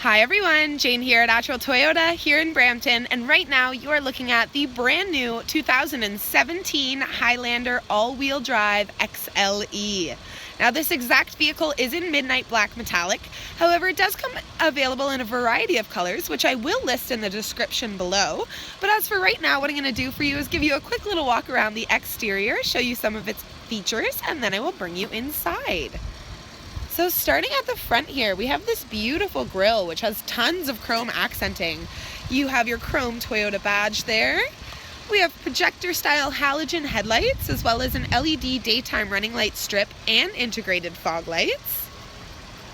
Hi everyone, Jane here at Attrell Toyota here in Brampton, and right now you are looking at the brand new 2017 Highlander all-wheel drive XLE. Now this exact vehicle is in midnight black metallic, however it does come available in a variety of colors, which I will list in the description below. But as for right now, what I'm going to do for you is give you a quick little walk around the exterior, show you some of its features, and then I will bring you inside. So starting at the front here, we have this beautiful grille which has tons of chrome accenting. You have your chrome Toyota badge there. We have projector style halogen headlights as well as an LED daytime running light strip and integrated fog lights.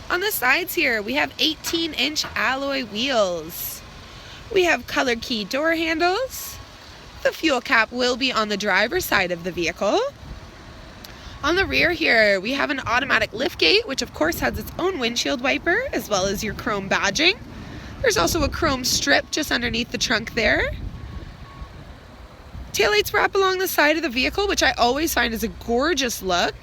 On the sides here, we have 18-inch alloy wheels. We have color key door handles. The fuel cap will be on the driver's side of the vehicle. On the rear here, we have an automatic liftgate, which of course has its own windshield wiper, as well as your chrome badging. There's also a chrome strip just underneath the trunk there. Taillights wrap along the side of the vehicle, which I always find is a gorgeous look.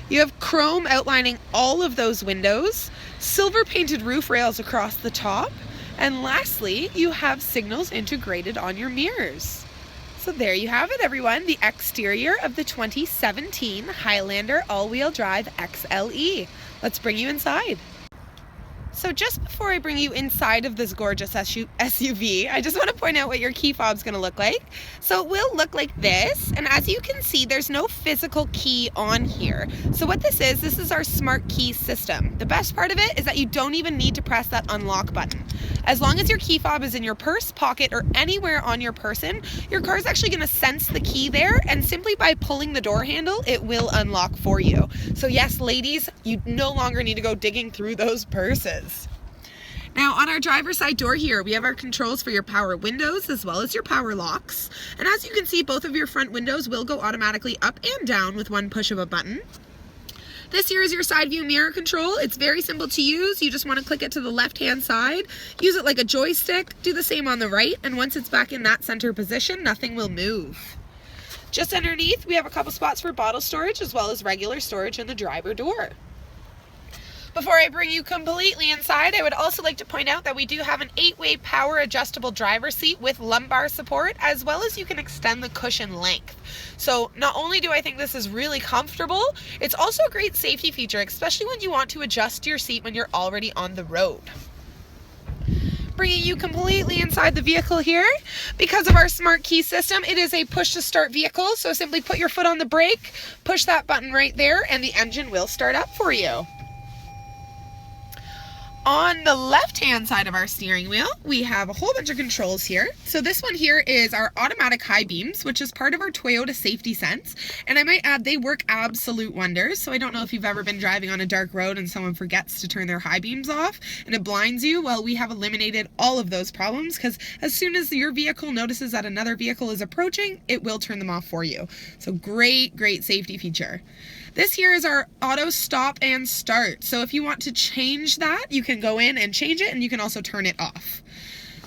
You have chrome outlining all of those windows, silver painted roof rails across the top, and lastly, you have signals integrated on your mirrors. So there you have it everyone, the exterior of the 2017 Highlander all-wheel drive XLE. Let's bring you inside. So just before I bring you inside of this gorgeous SUV, I just want to point out what your key fob's going to look like. So it will look like this, and as you can see, there's no physical key on here. So what this is our smart key system. The best part of it is that you don't even need to press that unlock button. As long as your key fob is in your purse, pocket, or anywhere on your person, your car is actually going to sense the key there, and simply by pulling the door handle, it will unlock for you. So yes, ladies, you no longer need to go digging through those purses. Now on our driver's side door here, we have our controls for your power windows as well as your power locks. And as you can see, both of your front windows will go automatically up and down with one push of a button. This here is your side view mirror control. It's very simple to use. You just want to click it to the left-hand side, use it like a joystick, do the same on the right, and once it's back in that center position, nothing will move. Just underneath, we have a couple spots for bottle storage as well as regular storage in the driver door. Before I bring you completely inside, I would also like to point out that we do have an 8-way power adjustable driver's seat with lumbar support, as well as you can extend the cushion length. So not only do I think this is really comfortable, it's also a great safety feature, especially when you want to adjust your seat when you're already on the road. Bringing you completely inside the vehicle here, because of our smart key system, it is a push to start vehicle. So simply put your foot on the brake, push that button right there, and the engine will start up for you. On the left-hand side of our steering wheel, we have a whole bunch of controls here. So this one here is our automatic high beams, which is part of our Toyota safety sense. And I might add, they work absolute wonders. So I don't know if you've ever been driving on a dark road and someone forgets to turn their high beams off and it blinds you. Well, we have eliminated all of those problems, because as soon as your vehicle notices that another vehicle is approaching, it will turn them off for you. So great, great safety feature. This here is our auto stop and start. So if you want to change that, you can go in and change it, and you can also turn it off.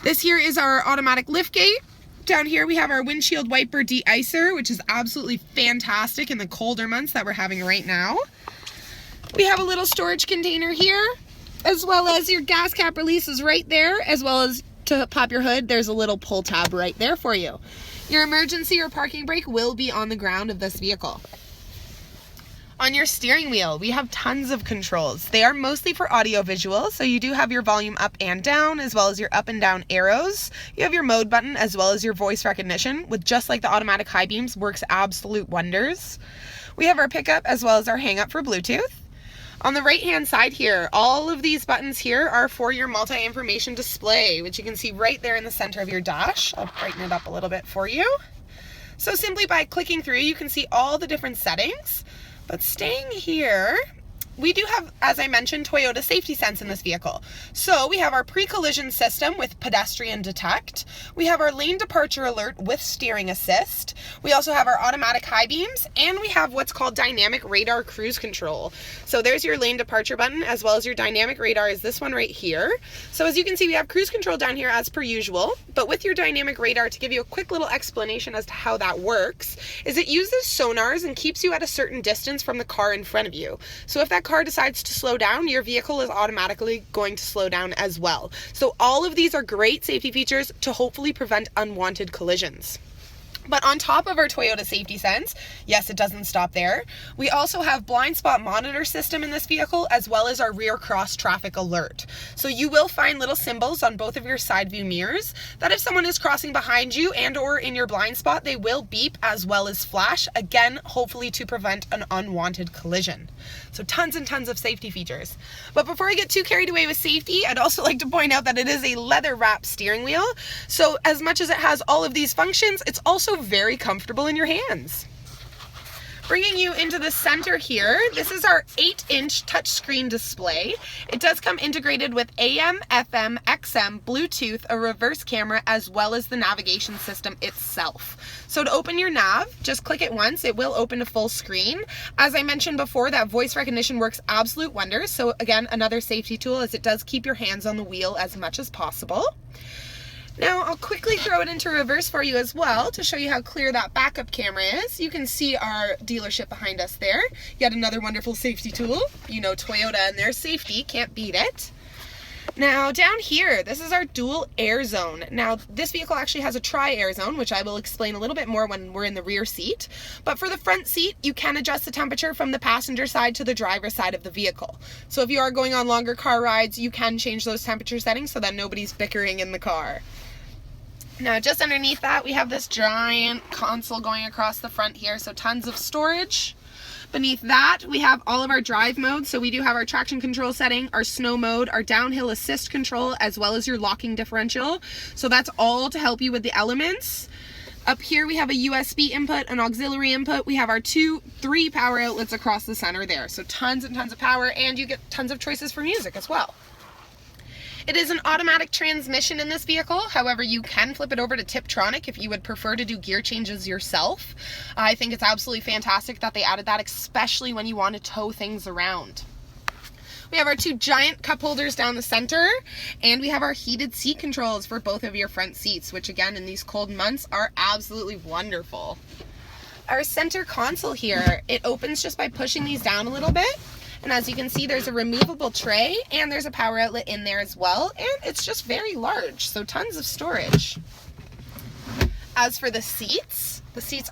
This here is our automatic lift gate. Down here we have our windshield wiper de-icer, which is absolutely fantastic in the colder months that we're having right now. We have a little storage container here, as well as your gas cap release is right there, as well as to pop your hood, there's a little pull tab right there for you. Your emergency or parking brake will be on the ground of this vehicle. On your steering wheel, we have tons of controls. They are mostly for audio visual, so you do have your volume up and down, as well as your up and down arrows. You have your mode button, as well as your voice recognition, with just like the automatic high beams, works absolute wonders. We have our pickup, as well as our hang up for Bluetooth. On the right-hand side here, all of these buttons here are for your multi-information display, which you can see right there in the center of your dash. I'll brighten it up a little bit for you. So simply by clicking through, you can see all the different settings. But staying here, we do have, as I mentioned, Toyota safety sense in this vehicle. So we have our pre-collision system with pedestrian detect. We have our lane departure alert with steering assist. We also have our automatic high beams, and we have what's called dynamic radar cruise control. So there's your lane departure button, as well as your dynamic radar is this one right here. So as you can see, we have cruise control down here as per usual, but with your dynamic radar, to give you a quick little explanation as to how that works, is it uses sonars and keeps you at a certain distance from the car in front of you. So if that car decides to slow down, your vehicle is automatically going to slow down as well. So all of these are great safety features to hopefully prevent unwanted collisions. But on top of our Toyota Safety Sense, yes, it doesn't stop there. We also have blind spot monitor system in this vehicle, as well as our rear cross traffic alert. So you will find little symbols on both of your side view mirrors that if someone is crossing behind you and or in your blind spot, they will beep as well as flash, again, hopefully to prevent an unwanted collision. So tons and tons of safety features. But before I get too carried away with safety, I'd also like to point out that it is a leather wrapped steering wheel. So as much as it has all of these functions, it's also very comfortable in your hands. Bringing you into the center here, this is our 8-inch touchscreen display. It does come integrated with AM, FM, XM, Bluetooth, a reverse camera, as well as the navigation system itself. So to open your nav, just click it once, it will open to full screen. As I mentioned before, that voice recognition works absolute wonders. So again, another safety tool, as it does keep your hands on the wheel as much as possible. Now I'll quickly throw it into reverse for you as well to show you how clear that backup camera is. You can see our dealership behind us there. Yet another wonderful safety tool. You know, Toyota and their safety, can't beat it. Now down here, this is our dual air zone. Now this vehicle actually has a tri-air zone, which I will explain a little bit more when we're in the rear seat. But for the front seat, you can adjust the temperature from the passenger side to the driver's side of the vehicle. So if you are going on longer car rides, you can change those temperature settings so that nobody's bickering in the car. Now just underneath that, we have this giant console going across the front here, so tons of storage. Beneath that, we have all of our drive modes. So we do have our traction control setting, our snow mode, our downhill assist control, as well as your locking differential. So that's all to help you with the elements. Up here we have a USB input, an auxiliary input. We have our 3 power outlets across the center there. So tons and tons of power, and you get tons of choices for music as well. It is an automatic transmission in this vehicle. However, you can flip it over to Tiptronic if you would prefer to do gear changes yourself. I think it's absolutely fantastic that they added that, especially when you want to tow things around. We have our 2 giant cup holders down the center, and we have our heated seat controls for both of your front seats, which again, in these cold months, are absolutely wonderful. Our center console here, it opens just by pushing these down a little bit. And as you can see, there's a removable tray and there's a power outlet in there as well. And it's just very large, so tons of storage. As for the seats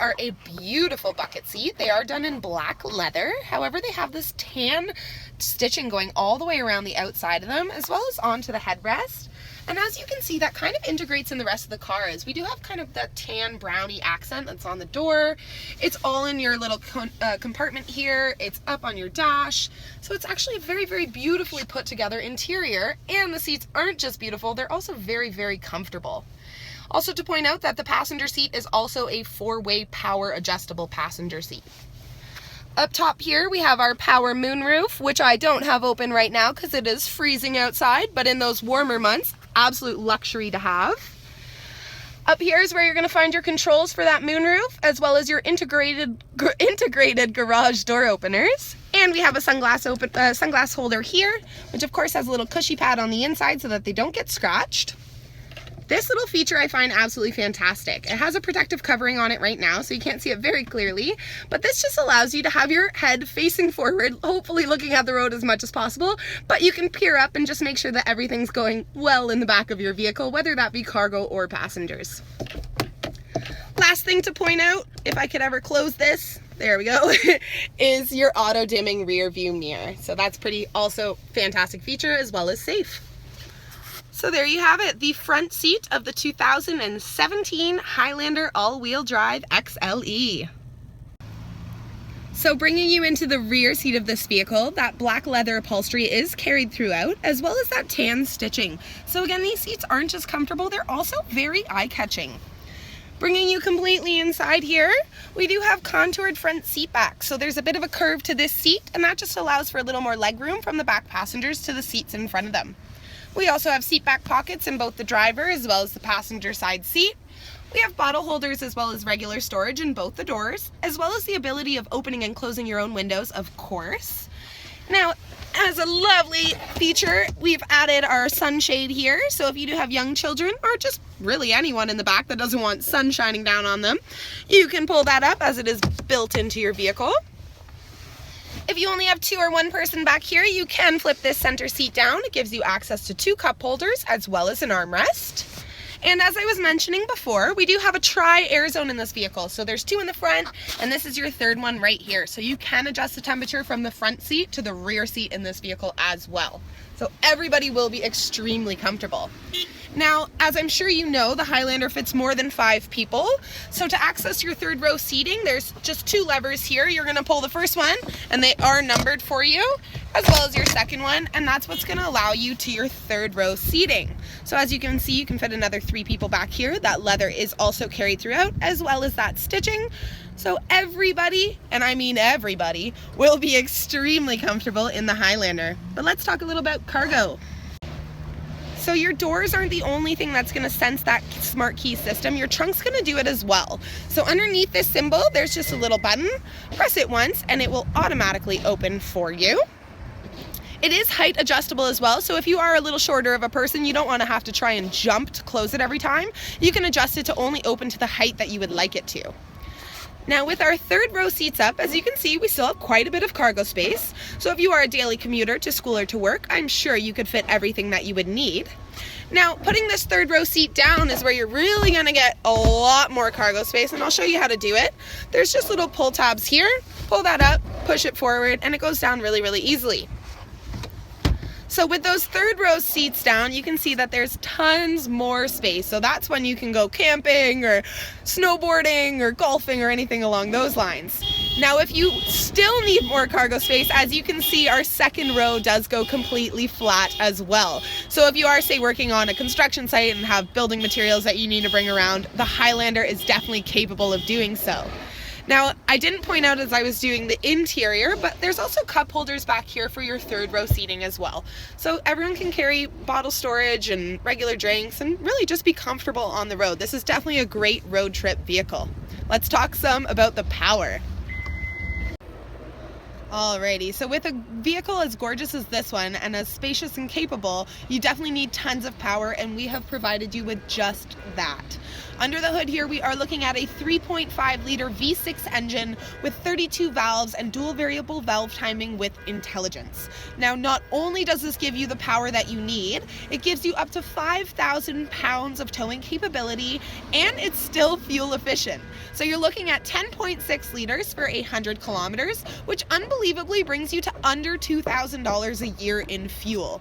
are a beautiful bucket seat. They are done in black leather. However, they have this tan stitching going all the way around the outside of them, as well as onto the headrest. And as you can see, that kind of integrates in the rest of the car, as we do have kind of that tan brownie accent that's on the door. It's all in your little compartment here. It's up on your dash. So it's actually a very, very beautifully put together interior. And the seats aren't just beautiful, they're also very, very comfortable. Also to point out that the passenger seat is also a 4-way power adjustable passenger seat. Up top here, we have our power moonroof, which I don't have open right now because it is freezing outside, but in those warmer months, absolute luxury to have. Up here is where you're going to find your controls for that moonroof, as well as your integrated garage door openers. And we have a sunglass holder here, which of course has a little cushy pad on the inside so that they don't get scratched. This little feature I find absolutely fantastic. It has a protective covering on it right now, so you can't see it very clearly, but this just allows you to have your head facing forward, hopefully looking at the road as much as possible, but you can peer up and just make sure that everything's going well in the back of your vehicle, whether that be cargo or passengers. Last thing to point out, if I could ever close this, there we go, is your auto dimming rear view mirror. So that's pretty also fantastic feature as well as safe. So there you have it, the front seat of the 2017 Highlander all-wheel drive XLE. So bringing you into the rear seat of this vehicle, that black leather upholstery is carried throughout, as well as that tan stitching. So again, these seats aren't just comfortable, they're also very eye-catching. Bringing you completely inside here, we do have contoured front seat backs. So there's a bit of a curve to this seat, and that just allows for a little more leg room from the back passengers to the seats in front of them. We also have seat back pockets in both the driver as well as the passenger side seat. We have bottle holders as well as regular storage in both the doors, as well as the ability of opening and closing your own windows, of course. Now, as a lovely feature, we've added our sunshade here. So if you do have young children or just really anyone in the back that doesn't want sun shining down on them, you can pull that up as it is built into your vehicle. If you only have 2 or 1 person back here, you can flip this center seat down. It gives you access to 2 cup holders as well as an armrest. And as I was mentioning before, we do have a tri-air zone in this vehicle. So there's 2 in the front, and this is your 3rd one right here. So you can adjust the temperature from the front seat to the rear seat in this vehicle as well. So everybody will be extremely comfortable. Now, as I'm sure you know, the Highlander fits more than 5 people. So to access your 3rd row seating, there's just 2 levers here. You're gonna pull the first one, and they are numbered for you, as well as your second one, and that's what's gonna allow you to your 3rd row seating. So as you can see, you can fit another 3 people back here. That leather is also carried throughout, as well as that stitching. So everybody, and I mean everybody, will be extremely comfortable in the Highlander. But let's talk a little about cargo. So your doors aren't the only thing that's going to sense that smart key system. Your trunk's going to do it as well. So underneath this symbol, there's just a little button. Press it once and it will automatically open for you. It is height adjustable as well, so if you are a little shorter of a person, you don't want to have to try and jump to close it every time. You can adjust it to only open to the height that you would like it to. Now with our 3rd row seats up, as you can see, we still have quite a bit of cargo space. So if you are a daily commuter to school or to work, I'm sure you could fit everything that you would need. Now, putting this 3rd row seat down is where you're really gonna get a lot more cargo space, and I'll show you how to do it. There's just little pull tabs here. Pull that up, push it forward, and it goes down really, really easily. So with those 3rd row seats down, you can see that there's tons more space. So that's when you can go camping or snowboarding or golfing or anything along those lines. Now, if you still need more cargo space, as you can see, our 2nd row does go completely flat as well. So if you are, say, working on a construction site and have building materials that you need to bring around, the Highlander is definitely capable of doing so. Now, I didn't point out as I was doing the interior, but there's also cup holders back here for your 3rd row seating as well. So everyone can carry bottle storage and regular drinks and really just be comfortable on the road. This is definitely a great road trip vehicle. Let's talk some about the power. Alrighty, so with a vehicle as gorgeous as this one and as spacious and capable, you definitely need tons of power, and we have provided you with just that. Under the hood here, we are looking at a 3.5 liter V6 engine with 32 valves and dual variable valve timing with intelligence. Now, not only does this give you the power that you need, it gives you up to 5,000 pounds of towing capability, and it's still fuel efficient. So you're looking at 10.6 liters for 100 kilometers, which unbelievably brings you to under $2,000 a year in fuel.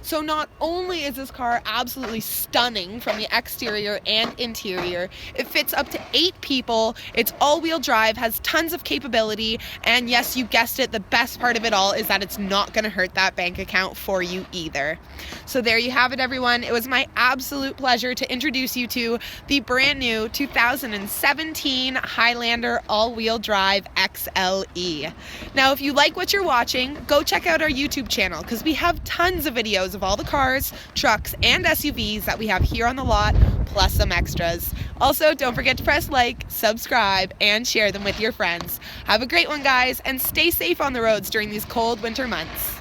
So not only is this car absolutely stunning from the exterior and interior, it fits up to 8 people, it's all-wheel drive, has tons of capability, and yes, you guessed it, the best part of it all is that it's not going to hurt that bank account for you either. So there you have it, everyone. It was my absolute pleasure to introduce you to the brand new 2017 Highlander all-wheel drive XLE. Now, if you like what you're watching, go check out our YouTube channel because we have tons of videos of all the cars, trucks, and SUVs that we have here on the lot, plus some extras. Also, don't forget to press like, subscribe, and share them with your friends. Have a great one, guys, and stay safe on the roads during these cold winter months.